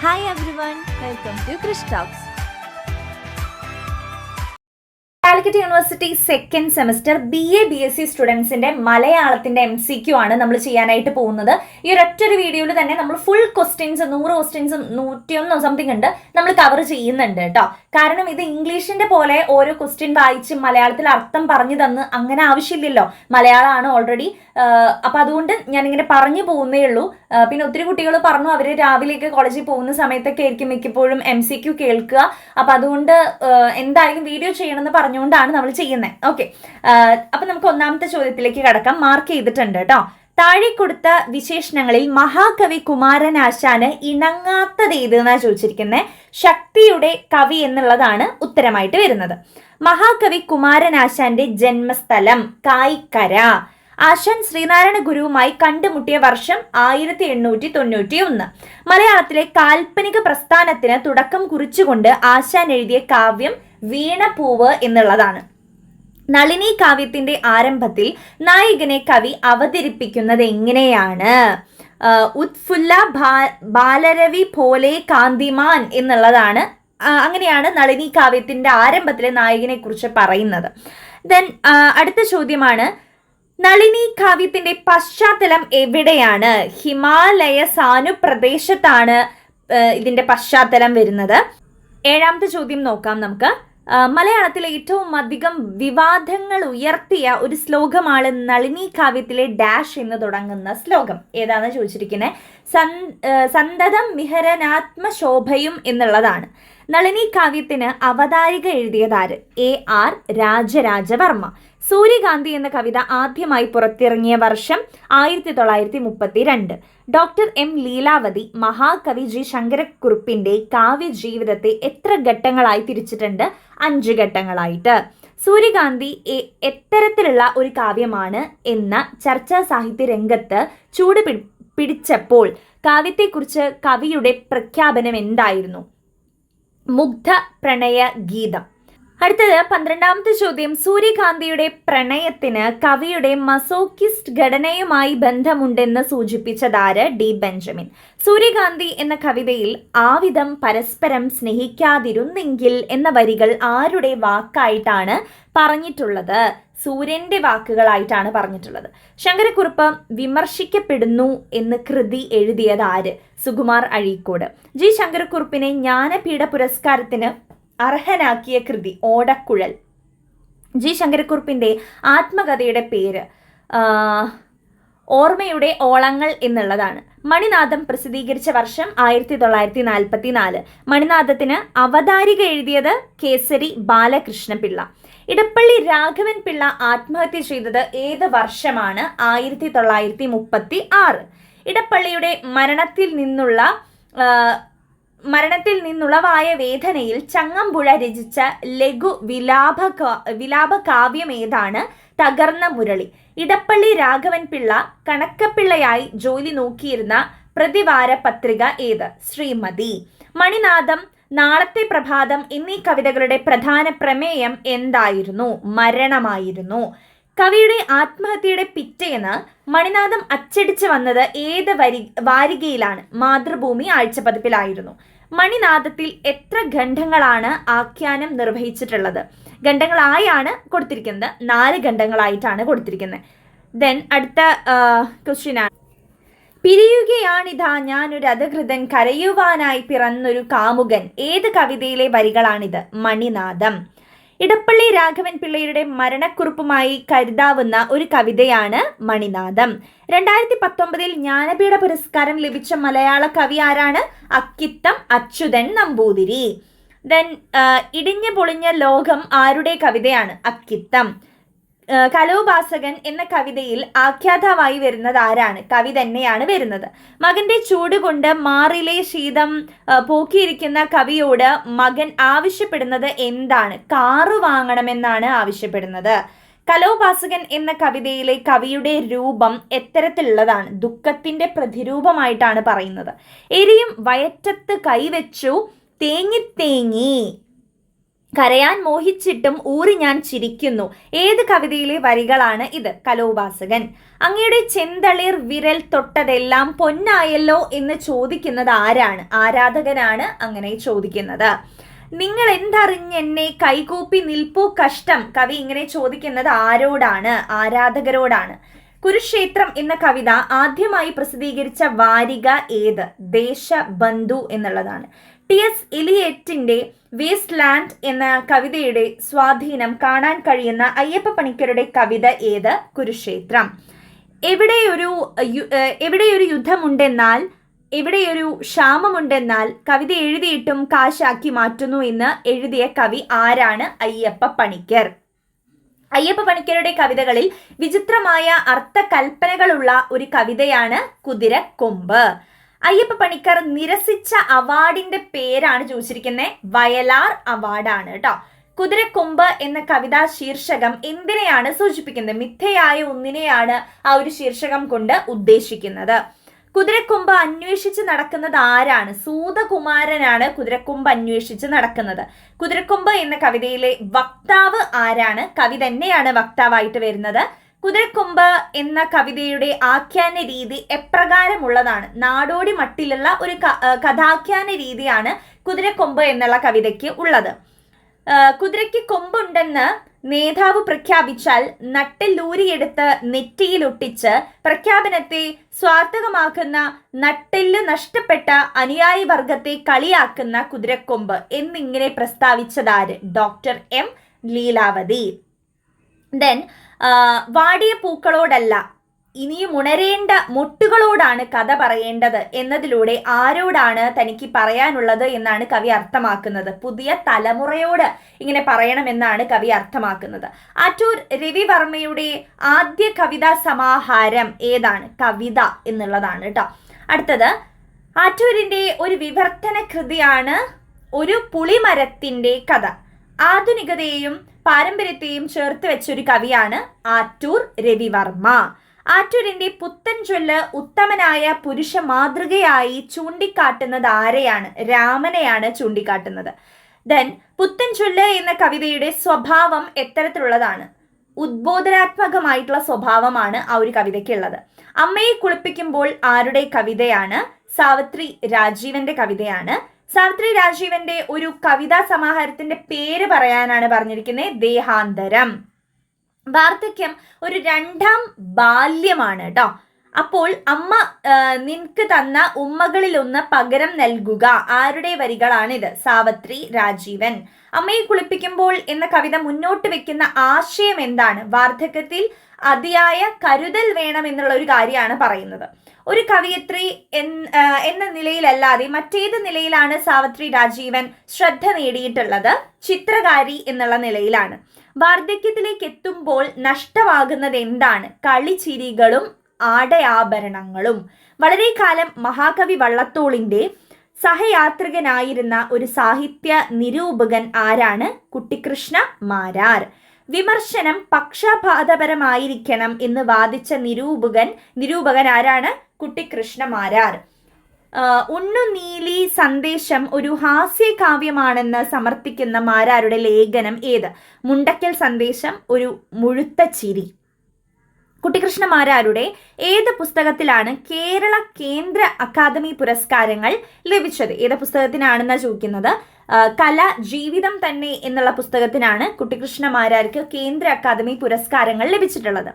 Hi everyone, welcome to Krish Talks. Calicut university second semester BA BSc സ്റ്റുഡൻസിന്റെ മലയാളത്തിന്റെ MCQ ആണ് നമ്മൾ ചെയ്യാനായിട്ട് പോകുന്നത്. ഈ ഒരൊറ്റൊരു വീഡിയോയിൽ തന്നെ നമ്മൾ ഫുൾ ക്വസ്റ്റ്യൻസ് 100 ക്വസ്റ്റ്യൻസ് 101 സംതിങ് ഉണ്ട് നമ്മൾ കവർ ചെയ്യുന്നുണ്ട് കേട്ടോ. കാരണം ഇത് ഇംഗ്ലീഷിന്റെ പോലെ ഓരോ ക്വസ്റ്റ്യൻ വായിച്ച് മലയാളത്തിൽ അർത്ഥം പറഞ്ഞു തന്ന് അങ്ങനെ ആവശ്യമില്ലല്ലോ. മലയാളമാണ് ഓൾറെഡി. അപ്പൊ അതുകൊണ്ട് ഞാനിങ്ങനെ പറഞ്ഞു പോകുന്നേ ഉള്ളൂ. പിന്നെ ഒത്തിരി കുട്ടികൾ പറഞ്ഞു അവര് രാവിലെയൊക്കെ കോളേജിൽ പോകുന്ന സമയത്തൊക്കെ ആയിരിക്കും മിക്കപ്പോഴും MCQ കേൾക്കുക. അപ്പൊ അതുകൊണ്ട് എന്തായാലും വീഡിയോ ചെയ്യണമെന്ന് പറഞ്ഞുകൊണ്ടാണ് നമ്മൾ ചെയ്യുന്നത്. ഓക്കെ, അപ്പൊ നമുക്ക് ഒന്നാമത്തെ ചോദ്യത്തിലേക്ക് കടക്കാം. മാർക്ക് ചെയ്തിട്ടുണ്ട് കേട്ടോ. താഴെ കൊടുത്ത വിശേഷണങ്ങളിൽ മഹാകവി കുമാരനാശാന് ഇണങ്ങാത്തത് ഏതെന്നാ ചോദിച്ചിരിക്കുന്നത്. ശക്തിയുടെ കവി എന്നുള്ളതാണ് ഉത്തരമായിട്ട് വരുന്നത്. മഹാകവി കുമാരനാശാന്റെ ജന്മസ്ഥലം കായിക്കര. ആശാൻ ശ്രീനാരായണ ഗുരുവുമായി കണ്ടുമുട്ടിയ വർഷം 1891. മലയാളത്തിലെ കാൽപ്പനിക പ്രസ്ഥാനത്തിന് തുടക്കം കുറിച്ചുകൊണ്ട് ആശാൻ എഴുതിയ കാവ്യം വീണപൂവ് എന്നുള്ളതാണ്. നളിനി കാവ്യത്തിന്റെ ആരംഭത്തിൽ നായകനെ കവി അവതരിപ്പിക്കുന്നത് എങ്ങനെയാണ്? ഉത്ഫുല്ല ബാലരവി പോലെ കാന്തിമാൻ എന്നുള്ളതാണ്. അങ്ങനെയാണ് നളിനി കാവ്യത്തിന്റെ ആരംഭത്തിലെ നായകനെ കുറിച്ച് പറയുന്നത്. ദെൻ അടുത്ത ചോദ്യമാണ്, നളിനി കാവ്യത്തിന്റെ പശ്ചാത്തലം എവിടെയാണ്? ഹിമാലയ സാനു പ്രദേശത്താണ് ഇതിന്റെ പശ്ചാത്തലം വരുന്നത്. ഏഴാമത്തെ ചോദ്യം നോക്കാം നമുക്ക്. മലയാളത്തിലെ ഏറ്റവും അധികം വിവാദങ്ങൾ ഉയർത്തിയ ഒരു ശ്ലോകമാണ് നളിനി കാവ്യത്തിലെ ഡാഷ് എന്ന് തുടങ്ങുന്ന ശ്ലോകം. ഏതാണെന്ന് ചോദിച്ചിരിക്കുന്നത്. സന്തതം മിഹരനാത്മശോഭയും എന്നുള്ളതാണ്. നളിനി കാവ്യത്തിന് അവതാരിക എഴുതിയതാര്? AR രാജരാജവർമ്മ. സൂര്യകാന്തി എന്ന കവിത ആദ്യമായി പുറത്തിറങ്ങിയ വർഷം 1932. ഡോക്ടർ M ലീലാവതി മഹാകവി G ശങ്കരക്കുറുപ്പിന്റെ കാവ്യ ജീവിതത്തെ എത്ര ഘട്ടങ്ങളായി തിരിച്ചിട്ടുണ്ട്? 5 ഘട്ടങ്ങളായിട്ട്. സൂര്യകാന്തി എത്തരത്തിലുള്ള ഒരു കാവ്യമാണ് എന്ന ചർച്ചാ സാഹിത്യ രംഗത്ത് ചൂട് പിടിച്ചപ്പോൾ കാവ്യത്തെക്കുറിച്ച് കവിയുടെ പ്രഖ്യാപനം എന്തായിരുന്നു? മുഗ്ധ പ്രണയ ഗീതം. അടുത്തത് 12ാമത്തെ ചോദ്യം. സൂര്യകാന്തിയുടെ പ്രണയത്തിന് കവിയുടെ മസോക്കിസ്റ്റ് ഘടനയുമായി ബന്ധമുണ്ടെന്ന് സൂചിപ്പിച്ചതാര്? D Benjamin. സൂര്യകാന്തി എന്ന കവിതയിൽ ആവിധം പരസ്പരം സ്നേഹിക്കാതിരുന്നെങ്കിൽ എന്ന വരികൾ ആരുടെ വാക്കായിട്ടാണ് പറഞ്ഞിട്ടുള്ളത്? സൂര്യന്റെ വാക്കുകളായിട്ടാണ് പറഞ്ഞിട്ടുള്ളത്. ശങ്കരക്കുറുപ്പ് വിമർശിക്കപ്പെടുന്നു എന്ന് കൃതി എഴുതിയത് ആര്? സുകുമാർ അഴീക്കോട്. G ശങ്കരക്കുറുപ്പിനെ ജ്ഞാനപീഠ പുരസ്കാരത്തിന് അർഹനാക്കിയ കൃതി ഓടക്കുഴൽ. G ശങ്കരക്കുറുപ്പിന്റെ ആത്മകഥയുടെ പേര് ഓർമ്മയുടെ ഓളങ്ങൾ എന്നുള്ളതാണ്. മണിനാഥം പ്രസിദ്ധീകരിച്ച വർഷം 1944. മണിനാഥത്തിന് അവതാരിക എഴുതിയത് കേസരി ബാലകൃഷ്ണപിള്ള. ഇടപ്പള്ളി രാഘവൻ പിള്ള ആത്മഹത്യ ചെയ്തത് ഏത് വർഷമാണ്? 1936. ഇടപ്പള്ളിയുടെ മരണത്തിൽ നിന്നുളവായ വേദനയിൽ ചങ്ങമ്പുഴ രചിച്ച ലഘു വിലാപ കാവ്യം ഏതാണ്? തകർന്ന മുരളി. ഇടപ്പള്ളി രാഘവൻ പിള്ള കണക്കപ്പിള്ളയായി ജോലി നോക്കിയിരുന്ന പ്രതിവാര പത്രിക ഏത്? ശ്രീമതി. മണിനാഥം, നാളത്തെ പ്രഭാതം എന്നീ കവിതകളുടെ പ്രധാന പ്രമേയം എന്തായിരുന്നു? മരണമായിരുന്നു. കവിയുടെ ആത്മഹത്യയുടെ പിറ്റേന്ന് മണിനാഥം അച്ചടിച്ചു വന്നത് ഏത് വാരികയിലാണ്? മാതൃഭൂമി ആഴ്ചപ്പതിപ്പിലായിരുന്നു. മണിനാഥത്തിൽ എത്ര ഖണ്ഡങ്ങളാണ് ആഖ്യാനം നിർവഹിച്ചിട്ടുള്ളത്? ഖണ്ഡങ്ങളായാണ് കൊടുത്തിരിക്കുന്നത്. 4 ഖണ്ഡങ്ങളായിട്ടാണ് കൊടുത്തിരിക്കുന്നത്. ദെൻ അടുത്ത ക്വസ്റ്റ്യനാണ്, പിരിയുകയാണിതാ ഞാനൊരു അധകൃതൻ കരയുവാനായി പിറന്നൊരു കാമുകൻ. ഏത് കവിതയിലെ വരികളാണിത്? മണിനാഥം. ഇടപ്പള്ളി രാഘവൻ പിള്ളയുടെ മരണക്കുറിപ്പുമായി കരുതാവുന്ന ഒരു കവിതയാണ് മണിനാഥം. 2019 ജ്ഞാനപീഠ പുരസ്കാരം ലഭിച്ച മലയാള കവി ആരാണ്? അക്കിത്തം അച്യുതൻ നമ്പൂതിരി. ദെൻ ഇടിഞ്ഞു പൊളിഞ്ഞ ലോകം ആരുടെ കവിതയാണ്? അക്കിത്തം. കലോപാസകൻ എന്ന കവിതയിൽ ആഖ്യാതാവായി വരുന്നത് ആരാണ്? കവി തന്നെയാണ് വരുന്നത്. മകന്റെ ചൂട് കൊണ്ട് മാറിലെ ശീതം പോക്കിയിരിക്കുന്ന കവിയോട് മകൻ ആവശ്യപ്പെടുന്നത് എന്താണ്? കാറ് വാങ്ങണമെന്നാണ് ആവശ്യപ്പെടുന്നത്. കലോപാസകൻ എന്ന കവിതയിലെ കവിയുടെ രൂപം എത്തരത്തിലുള്ളതാണ്? ദുഃഖത്തിന്റെ പ്രതിരൂപമായിട്ടാണ് പറയുന്നത്. എരിയും വയറ്റത്ത് കൈവച്ചു തേങ്ങി കരയാൻ മോഹിച്ചിട്ടും ഊറി ഞാൻ ചിരിക്കുന്നു. ഏത് കവിതയിലെ വരികളാണ് ഇത്? കലോപാസകൻ. അങ്ങയുടെ ചെന്തളിർ വിരൽ തൊട്ടതെല്ലാം പൊന്നായല്ലോ എന്ന് ചോദിക്കുന്നത് ആരാണ്? ആരാധകനാണ് അങ്ങനെ ചോദിക്കുന്നത്. നിങ്ങൾ എന്തറിഞ്ഞെന്നെ കൈകൂപ്പി നിൽപ്പൂ കഷ്ടം. കവി ഇങ്ങനെ ചോദിക്കുന്നത് ആരോടാണ്? ആരാധകരോടാണ്. കുരുക്ഷേത്രം എന്ന കവിത ആദ്യമായി പ്രസിദ്ധീകരിച്ച വാരിക ഏത്? ദേശബന്ധു എന്നുള്ളതാണ്. ടി.എസ്. എലിയറ്റിന്റെ വേസ്റ്റ് ലാൻഡ് എന്ന കവിതയുടെ സ്വാധീനം കാണാൻ കഴിയുന്ന അയ്യപ്പ പണിക്കരുടെ കവിത ഏത്? കുരുക്ഷേത്രം. എവിടെയൊരു യുദ്ധമുണ്ടെന്നാൽ, എവിടെയൊരു ക്ഷാമമുണ്ടെന്നാൽ കവിത എഴുതിയിട്ടും കാശാക്കി മാറ്റുന്നു എന്ന് എഴുതിയ കവി ആരാണ്? അയ്യപ്പ പണിക്കർ. അയ്യപ്പ പണിക്കരുടെ കവിതകളിൽ വിചിത്രമായ അർത്ഥകൽപ്പനകളുള്ള ഒരു കവിതയാണ് കുതിരക്കൊമ്പ്. അയ്യപ്പ പണിക്കർ നിരസിച്ച അവാർഡിന്റെ പേരാണ് ചോദിച്ചിരിക്കുന്നത്. വയലാർ അവാർഡാണ് കേട്ടോ. കുതിരക്കൊമ്പ് എന്ന കവിതാ ശീർഷകം എന്തിനെയാണ് സൂചിപ്പിക്കുന്നത്? മിഥ്യയായ ഒന്നിനെയാണ് ആ ഒരു ശീർഷകം കൊണ്ട് ഉദ്ദേശിക്കുന്നത്. കുതിരക്കൊമ്പ് അന്വേഷിച്ച് നടക്കുന്നത് ആരാണ്? സൂതകുമാരനാണ് കുതിരക്കൊമ്പ് അന്വേഷിച്ച് നടക്കുന്നത്. കുതിരക്കൊമ്പ് എന്ന കവിതയിലെ വക്താവ് ആരാണ്? കവി തന്നെയാണ് വക്താവായിട്ട് വരുന്നത്. കുതിരക്കൊമ്പ് എന്ന കവിതയുടെ ആഖ്യാന രീതി എപ്രകാരമുള്ളതാണ്? നാടോടി മട്ടിലുള്ള ഒരു കഥാഖ്യാന രീതിയാണ് കുതിരക്കൊമ്പ് എന്നുള്ള കവിതയ്ക്ക് ഉള്ളത്. കുതിരയ്ക്ക് കൊമ്പുണ്ടെന്ന് നേതാവ് പ്രഖ്യാപിച്ചാൽ നട്ടെല്ലൂരിയെടുത്ത് നെറ്റിയിലൊട്ടിച്ച് പ്രഖ്യാപനത്തെ സ്വാർത്ഥകമാക്കുന്ന നട്ടെല്ല് നഷ്ടപ്പെട്ട അനുയായി വർഗത്തെ കളിയാക്കുന്ന കുതിരക്കൊമ്പ് എന്നിങ്ങനെ പ്രസ്താവിച്ചതാര്? Doctor M Leelavathi. ദെൻ വാടിയ പൂക്കളോടല്ല, ഇനിയും ഉണരേണ്ട മൊട്ടുകളോടാണ് കഥ പറയേണ്ടത് എന്നതിലൂടെ ആരോടാണ് തനിക്ക് പറയാനുള്ളത് എന്നാണ് കവി അർത്ഥമാക്കുന്നത്. പുതിയ തലമുറയോട് ഇങ്ങനെ പറയണമെന്നാണ് കവി അർത്ഥമാക്കുന്നത്. ആറ്റൂർ രവിവർമ്മയുടെ ആദ്യ കവിതാ സമാഹാരം ഏതാണ്? കവിത എന്നുള്ളതാണ് കേട്ടോ. അടുത്തത് ആറ്റൂരിന്റെ ഒരു വിവർത്തന കൃതിയാണ് ഒരു പുളിമരത്തിന്റെ കഥ. ആധുനികതയെയും പാരമ്പര്യത്തെയും ചേർത്ത് വെച്ചൊരു കവിയാണ് ആറ്റൂർ രവിവർമ്മ. ആറ്റൂരിന്റെ പുത്തൻ ചൊല്ല് ഉത്തമനായ പുരുഷ മാതൃകയായി ചൂണ്ടിക്കാട്ടുന്നത് ആരെയാണ്? രാമനെയാണ് ചൂണ്ടിക്കാട്ടുന്നത്. ദെൻ പുത്തൻ ചൊല്ല് എന്ന കവിതയുടെ സ്വഭാവം എത്തരത്തിലുള്ളതാണ്? ഉദ്ബോധനാത്മകമായിട്ടുള്ള സ്വഭാവമാണ് ആ ഒരു കവിതയ്ക്കുള്ളത്. അമ്മയെ കുളിപ്പിക്കുമ്പോൾ ആരുടെ കവിതയാണ്? സാവിത്രി രാജീവന്റെ കവിതയാണ്. സാവിത്രി രാജീവന്റെ ഒരു കവിതാ സമാഹാരത്തിന്റെ പേര് പറയാനാണ് പറഞ്ഞിരിക്കുന്നത്. ദേഹാന്തരം. വാർദ്ധക്യം ഒരു രണ്ടാം ബാല്യമാണ് കേട്ടോ. അപ്പോൾ അമ്മ നിനക്ക് തന്ന ഉമ്മകളിലൊന്ന് പകരം നൽകുക. ആരുടെ വരികളാണിത്? സാവിത്രി രാജീവൻ. അമ്മയെ കുളിപ്പിക്കുമ്പോൾ എന്ന കവിത മുന്നോട്ട് വെക്കുന്ന ആശയം എന്താണ്? വാർദ്ധക്യത്തിൽ അതിയായ കരുതൽ വേണം എന്നുള്ള ഒരു കാര്യമാണ് പറയുന്നത്. ഒരു കവിയത്രി എന്ന നിലയിലല്ലാതെ മറ്റേത് നിലയിലാണ് സാവിത്രി രാജീവൻ ശ്രദ്ധ നേടിയിട്ടുള്ളത്? ചിത്രകാരി എന്നുള്ള നിലയിലാണ്. വാർദ്ധക്യത്തിലേക്ക് എത്തുമ്പോൾ നഷ്ടമാകുന്നത് എന്താണ്? കളിച്ചിരികളും ആടയാഭരണങ്ങളും. വളരെ കാലം മഹാകവി വള്ളത്തോളിന്റെ സഹയാത്രികനായിരുന്ന ഒരു സാഹിത്യ നിരൂപകൻ ആരാണ്? കുട്ടിക്കൃഷ്ണ മാരാർ. വിമർശനം പക്ഷപാതപരമായിരിക്കണം എന്ന് വാദിച്ച നിരൂപകൻ ആരാണ്? കുട്ടിക്കൃഷ്ണ മാരാർ. ഉണ്ണുനീലി സന്ദേശം ഒരു ഹാസ്യകാവ്യമാണെന്ന് സമർത്ഥിക്കുന്ന മാരാരുടെ ലേഖനം ഏത്? മുണ്ടക്കൽ സന്ദേശം ഒരു മുഴുത്ത ചിരി. കുട്ടിക്കൃഷ്ണ മാരാരുടെ ഏത് പുസ്തകത്തിലാണ് കേരള കേന്ദ്ര അക്കാദമി പുരസ്കാരങ്ങൾ ലഭിച്ചത്? ഏത് പുസ്തകത്തിനാണെന്നാ ചോദിക്കുന്നത്. കല ജീവിതം തന്നെ എന്നുള്ള പുസ്തകത്തിനാണ് കുട്ടിക്കൃഷ്ണ മാരാർക്ക് കേന്ദ്ര അക്കാദമി പുരസ്കാരങ്ങൾ ലഭിച്ചിട്ടുള്ളത്.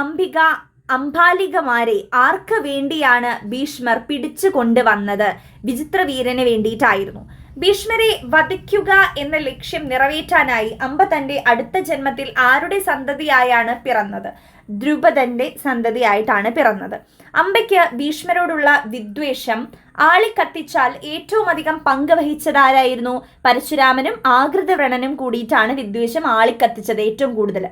അംബിക അംബാലികമാരെ ആർക്ക് വേണ്ടിയാണ് ഭീഷ്മർ പിടിച്ചു കൊണ്ടുവന്നത്? വിചിത്രവീരന് വേണ്ടിയിട്ടായിരുന്നു. ഭീഷ്മരെ വധിക്കുക എന്ന ലക്ഷ്യം നിറവേറ്റാനായി അംബ തന്റെ അടുത്ത ജന്മത്തിൽ ആരുടെ സന്തതിയായാണ് പിറന്നത്? ദ്രുപദന്റെ സന്തതിയായിട്ടാണ് പിറന്നത്. അംബയ്ക്ക് ഭീഷ്മരോടുള്ള വിദ്വേഷം ആളിക്കത്തിച്ചാൽ ഏറ്റവും അധികം പങ്ക് വഹിച്ചതാരായിരുന്നു? പരശുരാമനും ആകൃതവ്രണനും കൂടിയിട്ടാണ് വിദ്വേഷം ആളിക്കത്തിച്ചത് ഏറ്റവും കൂടുതൽ.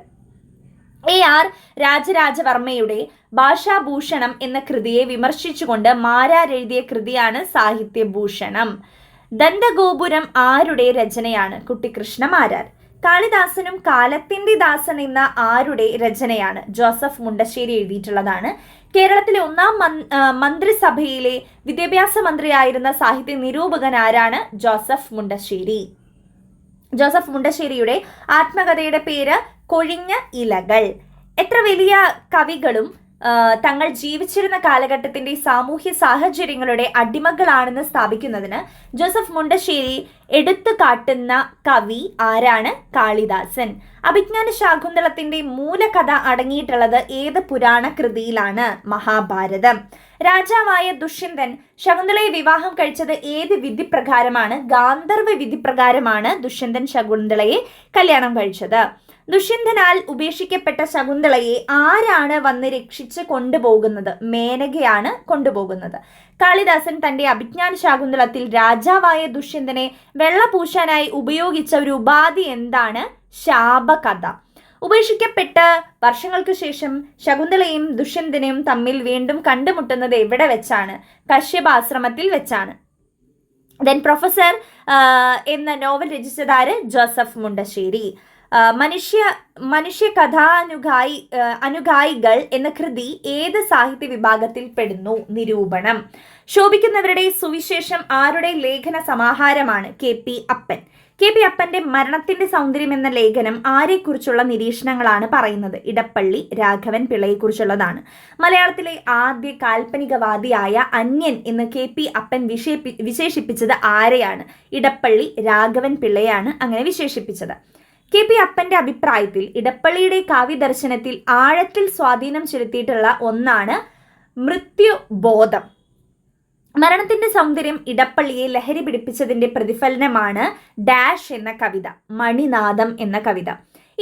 AR രാജരാജവർമ്മയുടെ ഭാഷാഭൂഷണം എന്ന കൃതിയെ വിമർശിച്ചുകൊണ്ട് മാരാർ എഴുതിയ കൃതിയാണ് സാഹിത്യഭൂഷണം. ദന്തഗോപുരം ആരുടെ രചനയാണ്? കുട്ടിക്കൃഷ്ണ മാരാർ. കാളിദാസനും കാലത്തിന്റെ ദാസൻ എന്ന ആരുടെ രചനയാണ്? ജോസഫ് മുണ്ടശ്ശേരി എഴുതിയിട്ടുള്ളതാണ്. കേരളത്തിലെ ഒന്നാം മന്ത്രിസഭയിലെ വിദ്യാഭ്യാസ മന്ത്രിയായിരുന്ന സാഹിത്യ നിരൂപകൻ ആരാണ്? ജോസഫ് മുണ്ടശ്ശേരി. ജോസഫ് മുണ്ടശ്ശേരിയുടെ ആത്മകഥയുടെ പേര് കൊഴിഞ്ഞ ഇലകൾ. എത്ര വലിയ കവികളും തങ്ങൾ ജീവിച്ചിരുന്ന കാലഘട്ടത്തിന്റെ സാമൂഹ്യ സാഹചര്യങ്ങളുടെ അടിമകളാണെന്ന് സ്ഥാപിക്കുന്നതിന് ജോസഫ് മുണ്ടശ്ശേരി എടുത്തു കാട്ടുന്ന കവി ആരാണ്? കാളിദാസൻ. അഭിജ്ഞാന ശാകുന്തളത്തിന്റെ മൂലകഥ അടങ്ങിയിട്ടുള്ളത് ഏത് പുരാണ കൃതിയിലാണ്? മഹാഭാരതം. രാജാവായ ദുഷ്യന്തൻ ശകുന്തളയെ വിവാഹം കഴിച്ചത് ഏത് വിധിപ്രകാരമാണ്? ഗാന്ധർവ വിധിപ്രകാരമാണ് ദുഷ്യന്തൻ ശകുന്തളയെ കല്യാണം കഴിച്ചത്. ദുഷ്യന്തനാൽ ഉപേക്ഷിക്കപ്പെട്ട ശകുന്തളയെ ആരാണ് വന്ന് രക്ഷിച്ച് കൊണ്ടുപോകുന്നത്? മേനകയാണ് കൊണ്ടുപോകുന്നത്. കാളിദാസൻ തന്റെ അഭിജ്ഞാന ശാകുന്തളത്തിൽ രാജാവായ ദുഷ്യന്തനെ വെള്ളപൂശാനായി ഉപയോഗിച്ച ഒരു ഉപാധി എന്താണ്? ശാപകഥ. ഉപേക്ഷിക്കപ്പെട്ട് വർഷങ്ങൾക്ക് ശേഷം ശകുന്തളയും ദുഷ്യന്തനെയും തമ്മിൽ വീണ്ടും കണ്ടുമുട്ടുന്നത് എവിടെ വെച്ചാണ്? കശ്യപാശ്രമത്തിൽ വെച്ചാണ്. ദെൻ പ്രൊഫസർ എന്ന നോവൽ രചിച്ചതാര്? ജോസഫ് മുണ്ടശ്ശേരി. മനുഷ്യ അനുഗായികൾ എന്ന കൃതി ഏത് സാഹിത്യ വിഭാഗത്തിൽ പെടുന്നു? നിരൂപണം. ശോഭിക്കുന്നവരുടെ സുവിശേഷം ആരുടെ ലേഖന സമാഹാരമാണ്? KP അപ്പൻ. KP അപ്പന്റെ മരണത്തിന്റെ സൗന്ദര്യം എന്ന ലേഖനം ആരെക്കുറിച്ചുള്ള നിരീക്ഷണങ്ങളാണ് പറയുന്നത്? ഇടപ്പള്ളി രാഘവൻ പിള്ളയെക്കുറിച്ചുള്ളതാണ്. മലയാളത്തിലെ ആദ്യ കാൽപ്പനികവാദിയായ അന്യൻ എന്ന് KP അപ്പൻ വിശേഷിപ്പിച്ചത് ആരെയാണ്? ഇടപ്പള്ളി രാഘവൻ പിള്ളയാണ് അങ്ങനെ വിശേഷിപ്പിച്ചത്. KP അപ്പന്റെ അഭിപ്രായത്തിൽ ഇടപ്പള്ളിയുടെ കാവ്യദർശനത്തിൽ ആഴത്തിൽ സ്വാധീനം ചെലുത്തിയിട്ടുള്ള ഒന്നാണ് മൃത്യുബോധം. മരണത്തിന്റെ സൗന്ദര്യം ഇടപ്പള്ളിയെ ലഹരി പിടിപ്പിച്ചതിന്റെ പ്രതിഫലനമാണ് ഡാഷ് എന്ന കവിത, മണിനാദം എന്ന കവിത.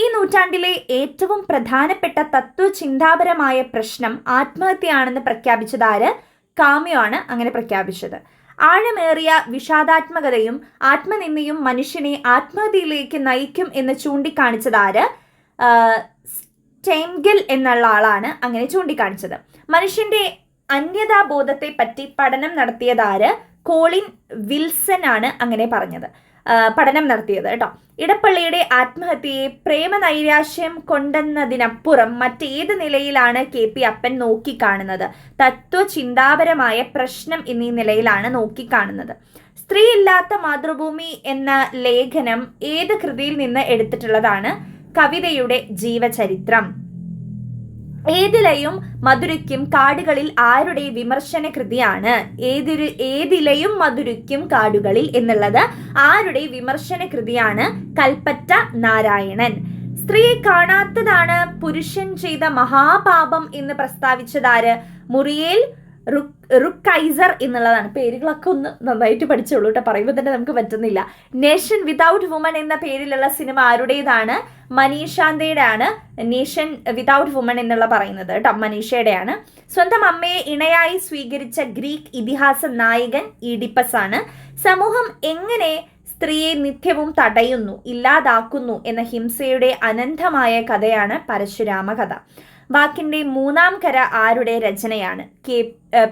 ഈ നൂറ്റാണ്ടിലെ ഏറ്റവും പ്രധാനപ്പെട്ട തത്വചിന്താപരമായ പ്രശ്നം ആത്മഹത്യയാണെന്ന് പ്രഖ്യാപിച്ചതാര്? കാമ്യോ ആണ് അങ്ങനെ പ്രഖ്യാപിച്ചത്. ആഴമേറിയ വിഷാദാത്മകതയും ആത്മനിന്ദയും മനുഷ്യനെ ആത്മഹത്യയിലേക്ക് നയിക്കും എന്ന് ചൂണ്ടിക്കാണിച്ചതാര്? സ്റ്റെയിൻഗൽ എന്നുള്ള ആളാണ് അങ്ങനെ ചൂണ്ടിക്കാണിച്ചത്. മനുഷ്യന്റെ അന്യതാബോധത്തെ പറ്റി പഠനം നടത്തിയതാര്? കോളിൻ വിൽസൺ ആണ് അങ്ങനെ പഠനം നടത്തിയത് കേട്ടോ. ഇടപ്പള്ളിയുടെ ആത്മഹത്യയെ പ്രേമനൈരാശ്യം കൊണ്ടെന്നതിനപ്പുറം മറ്റേത് നിലയിലാണ് KP അപ്പൻ നോക്കിക്കാണുന്നത്? തത്വചിന്താപരമായ പ്രശ്നം എന്നീ നിലയിലാണ് നോക്കിക്കാണുന്നത്. സ്ത്രീ ഇല്ലാത്ത മാതൃഭൂമി എന്ന ലേഖനം ഏത് കൃതിയിൽ നിന്ന് എടുത്തിട്ടുള്ളതാണ്? കവിതയുടെ ജീവചരിത്രം. ഏതിലയും മധുരയ്ക്കും കാടുകളിൽ ആരുടെ വിമർശന കൃതിയാണ്? ഏതിലയും മധുരയ്ക്കും കാടുകളിൽ എന്നുള്ളത് ആരുടെ വിമർശന കൃതിയാണ്? കൽപ്പറ്റ നാരായണൻ. സ്ത്രീയെ കാണാത്തതാണ് പുരുഷൻ ചെയ്ത മഹാപാപം എന്ന് പ്രസ്താവിച്ചതാര്? മുറിയേൽ റുക്കൈസർ എന്നുള്ളതാണ്. പേരുകളൊക്കെ ഒന്ന് നന്നായിട്ട് പഠിച്ചോളൂ കേട്ടോ, പറയുമ്പോൾ തന്നെ നമുക്ക് പറ്റുന്നില്ല. നേഷൻ വിതൗട്ട് വുമൺ എന്ന പേരിലുള്ള സിനിമ ആരുടേതാണ്? മനീഷാന്തയുടെ ആണ്. നേഷൻ വിതൗട്ട് വുമൺ എന്നുള്ള പറയുന്നത് കേട്ടോ മനീഷയുടെയാണ്. സ്വന്തം അമ്മയെ ഇണയായി സ്വീകരിച്ച ഗ്രീക്ക് ഇതിഹാസ നായകൻ ഈഡിപ്പസ് ആണ്. സമൂഹം എങ്ങനെ സ്ത്രീയെ നിത്യവും തടയുന്നു, ഇല്ലാതാക്കുന്നു എന്ന ഹിംസയുടെ അനന്തമായ കഥയാണ് പരശുരാമ കഥ. വാക്കിന്റെ മൂന്നാം കര ആരുടെ രചനയാണ്?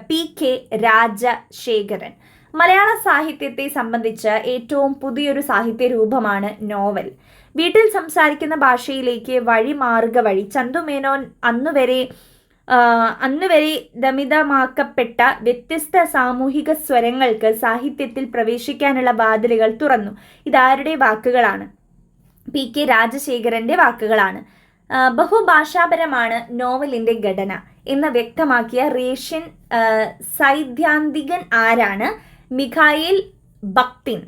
PK രാജശേഖരൻ. മലയാള സാഹിത്യത്തെ സംബന്ധിച്ച് ഏറ്റവും പുതിയൊരു സാഹിത്യ രൂപമാണ് നോവൽ. വീട്ടിൽ സംസാരിക്കുന്ന ഭാഷയിലേക്ക് വഴിമാറുക വഴി ചന്തുമേനോൻ അന്നുവരെ ദമിതമാക്കപ്പെട്ട വ്യത്യസ്ത സാമൂഹിക സ്വരങ്ങൾക്ക് സാഹിത്യത്തിൽ പ്രവേശിക്കാനുള്ള വാതിലുകൾ തുറന്നു. ഇതാരുടെ വാക്കുകളാണ്? PK രാജശേഖരന്റെ വാക്കുകളാണ്. ബഹുഭാഷാപരമാണ് നോവലിന്റെ ഘടന എന്ന് വ്യക്തമാക്കിയ റേഷ്യൻ സൈദ്ധാന്തികൻ ആരാണ്? മിഖായിൽ ബക്തിൻ.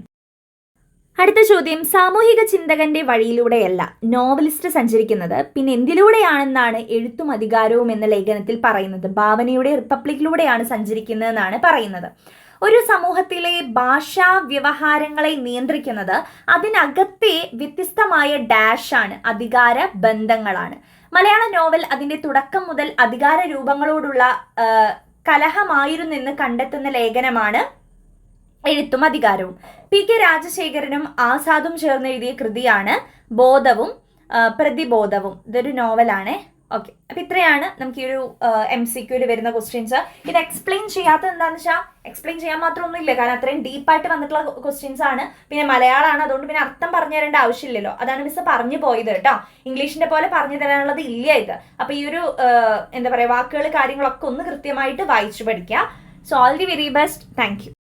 അടുത്ത ചോദ്യം, സാമൂഹിക ചിന്തകന്റെ വഴിയിലൂടെയല്ല നോവലിസ്റ്റ് സഞ്ചരിക്കുന്നത്, പിന്നെ എന്തിലൂടെയാണെന്നാണ് എഴുത്തും അധികാരവും എന്ന ലേഖനത്തിൽ പറയുന്നത്? ഭാവനയുടെ റിപ്പബ്ലിക്കിലൂടെയാണ് സഞ്ചരിക്കുന്നതെന്നാണ് പറയുന്നത്. ഒരു സമൂഹത്തിലെ ഭാഷാ വ്യവഹാരങ്ങളെ നിയന്ത്രിക്കുന്നത് അതിനകത്തെ വ്യത്യസ്തമായ ഡാഷാണ്, അധികാര ബന്ധങ്ങളാണ്. മലയാള നോവൽ അതിന്റെ തുടക്കം മുതൽ അധികാര രൂപങ്ങളോടുള്ള കലഹമായിരുന്നെന്ന് കണ്ടെത്തുന്ന ലേഖനമാണ് എഴുത്തും അധികാരവും. PK രാജശേഖരനും ആസാദും ചേർന്ന് എഴുതിയ കൃതിയാണ് ബോധവും പ്രതിബോധവും. ഇതൊരു നോവലാണ്. ഓക്കെ, അപ്പൊ ഇത്രയാണ് നമുക്ക് ഈ ഒരു MCQയിൽ വരുന്ന ക്വസ്റ്റ്യൻസ്. ഇത് എക്സ്പ്ലെയിൻ ചെയ്യാത്തത് എന്താണെന്ന് വെച്ചാൽ എക്സ്പ്ലെയിൻ ചെയ്യാൻ മാത്രമൊന്നും ഇല്ല, കാരണം അത്രയും ഡീപ്പായിട്ട് വന്നിട്ടുള്ള ക്വസ്റ്റ്യൻസ് ആണ്. പിന്നെ മലയാളമാണ്, അതുകൊണ്ട് പിന്നെ അർത്ഥം പറഞ്ഞു തരേണ്ട ആവശ്യമില്ലല്ലോ. അതാണ് മിസ് പറഞ്ഞു പോയത് കേട്ടോ. ഇംഗ്ലീഷിന്റെ പോലെ പറഞ്ഞു തരാനുള്ളത് ഇല്ല ഇത്. അപ്പൊ ഈ ഒരു എന്താ പറയാ വാക്കുകൾ കാര്യങ്ങളൊക്കെ ഒന്ന് കൃത്യമായിട്ട് വായിച്ചു പഠിക്കുക. So all the very best. Thank you.